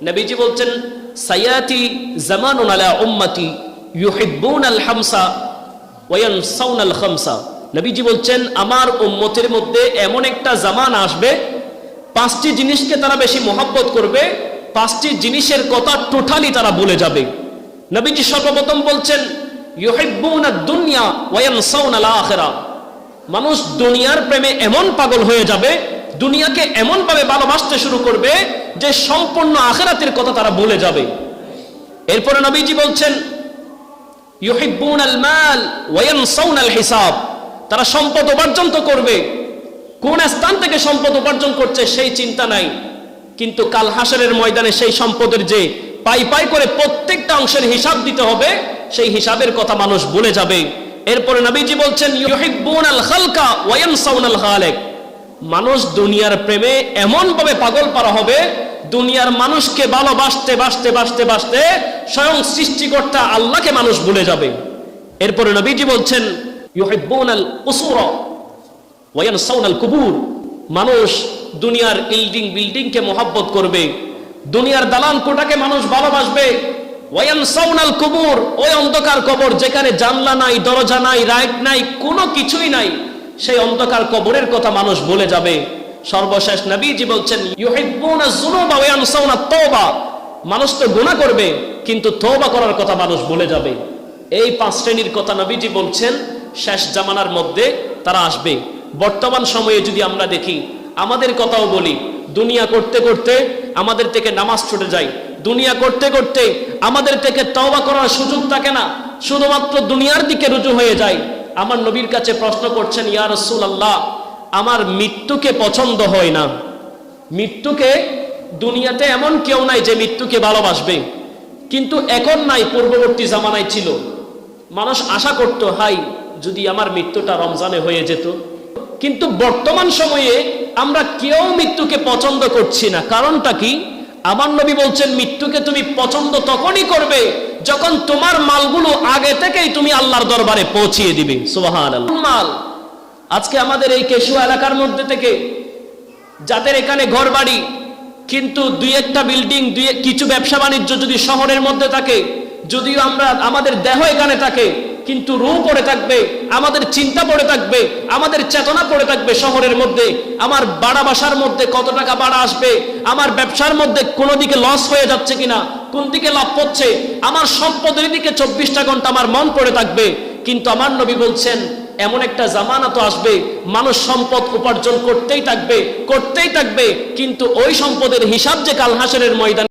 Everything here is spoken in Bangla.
নবীজি বলছেন সায়াতি জামানুন আলা উম্মতি ইউহিব্বুনাল হামসা ওয়া ইয়ানসাউনাল খামসা। নবীজি বলছেন আমার উম্মতের মধ্যে এমন একটা জামান আসবে, পাঁচটি জিনিসকে তারা বেশি মহব্বত করবে, পাঁচটি জিনিসের কথা টোটালি তারা ভুলে যাবে। নবীজি সর্বপ্রথম বলছেন ইউহিব্বুনাদ দুনিয়া ওয়া ইয়ানসাউনাল আখিরা। মানুষ দুনিয়ার প্রেমে এমন পাগল হয়ে যাবে, দুনিয়াকে এমন ভাবে ভালোবাসতে শুরু করবে যে সম্পূর্ণ আখিরাতের কথা তারা ভুলে যাবে। এরপরে নবীজি বলছেন ইউহিব্বুনাল মাল ওয়া ইয়ানসাউনাল হিসাব। তারা সম্পদ উপার্জন তো করবে, কোন স্থান থেকে সম্পদ উপার্জন করছে সেই চিন্তা নাই, কিন্তু কাল হাসরের ময়দানে সেই সম্পদের যে পাই পাই করে প্রত্যেকটা অংশের হিসাব দিতে হবে, সেই হিসাবের কথা মানুষ ভুলে যাবে। এরপরে নবীজি বলছেন ইউহিব্বুনাল খালকা ওয়া ইয়ানসাউনাল খালিক। মানুষ দুনিয়ার প্রেমে এমন ভাবে পাগল পারা হবে, দুনিয়ার মানুষকে ভালোবাসতে বাসতে বাসতে বাসতে স্বয়ং সৃষ্টিকর্তা আল্লাহকে মানুষ ভুলে যাবে। এরপরে নবীজি বলছেন ইউহিব্বুনাল কুসুরা ওয়া ইয়ানসাউনাল কুবুর। মানুষ দুনিয়ার বিল্ডিংকে মহব্বত করবে, দুনিয়ার দালান কোটাকে মানুষ ভালোবাসবে। ওয়া ইয়ানসাউনাল কুবুর, ওই অন্ধকার কবর যেখানে জানলা নাই, দরজা নাই, লাইট নাই, কোনো কিছুই নাই, সেই অন্ধকার কবরের কথা মানুষ ভুলে যাবে। সর্বশেষ নবীজি বলছেন ইউহিব্বুনাজ যুনুবা ওয়া ইয়ানসাউনাত তাওবা। মানুষ তো গুনাহ করবে, কিন্তু তওবা করার কথা মানুষ ভুলে যাবে। এই পাঁচ শ্রেণীর কথা নবীজি বলছেন শেষ জামানার মধ্যে তারা আসবে। বর্তমান সময়ে যদি আমরা দেখি, আমাদের কথাও বলি, দুনিয়া করতে করতে আমাদের থেকে নামাজ ছুটে যায়, দুনিয়া করতে করতে আমাদের থেকে তওবা করার সুযোগ থাকে না, শুধুমাত্র দুনিয়ার দিকে রুজু হয়ে যায়। আমার নবীর কাছে প্রশ্ন করছেন ইয়া রাসূলুল্লাহ, আমার মৃত্যুকে পছন্দ হয় না। মৃত্যুকে, দুনিয়াতে এমন কেউ নাই যে মৃত্যুকে ভালোবাসবে, কিন্তু এখন নাই, পূর্ববর্তী জামানায় ছিল। মানুষ আশা করতো হাই যদি আমার মৃত্যুটা রমজানে হয়ে যেত, কিন্তু বর্তমান সময়ে আমরা কেউ মৃত্যুকে পছন্দ করছি না। কারণটা কি? আমার নবী বলছেন মৃত্যুকে তুমি পছন্দ তখনই করবে যখন তোমার মালগুলো আগে থেকেই তুমি আল্লাহর দরবারে পৌঁছিয়ে দিবে। সুবহানাল্লাহ। মাল আজকে আমাদের এই কেশুয়া এলাকার মধ্যে থেকে যাদের এখানে ঘর বাড়ি, কিন্তু দুই একটা বিল্ডিং, কিছু ব্যবসা বাণিজ্য যদি শহরের মধ্যে থাকে, যদিও আমাদের দেহ এখানে থাকে, কিন্তু রূহ পড়ে থাকবে, আমাদের চিন্তা পড়ে থাকবে, আমাদের চেতনা পড়ে থাকবে শহরের মধ্যে। আমার বাড়া বাসার মধ্যে কত টাকা বাড়া আসবে, আমার ব্যবসার মধ্যে কোনো দিকে লস হয়ে যাচ্ছে কিনা, কোন দিকে লাভ হচ্ছে, আমার সম্পদের দিকে 24টা ঘন্টা আমার মন পড়ে থাকবে। কিন্তু আমার নবী বলছেন এমন একটা জামানা তো আসবে, মানুষ সম্পদ উপার্জন করতেই থাকবে, কিন্তু ওই সম্পদের হিসাব যে কাল হাসরের ময়দানে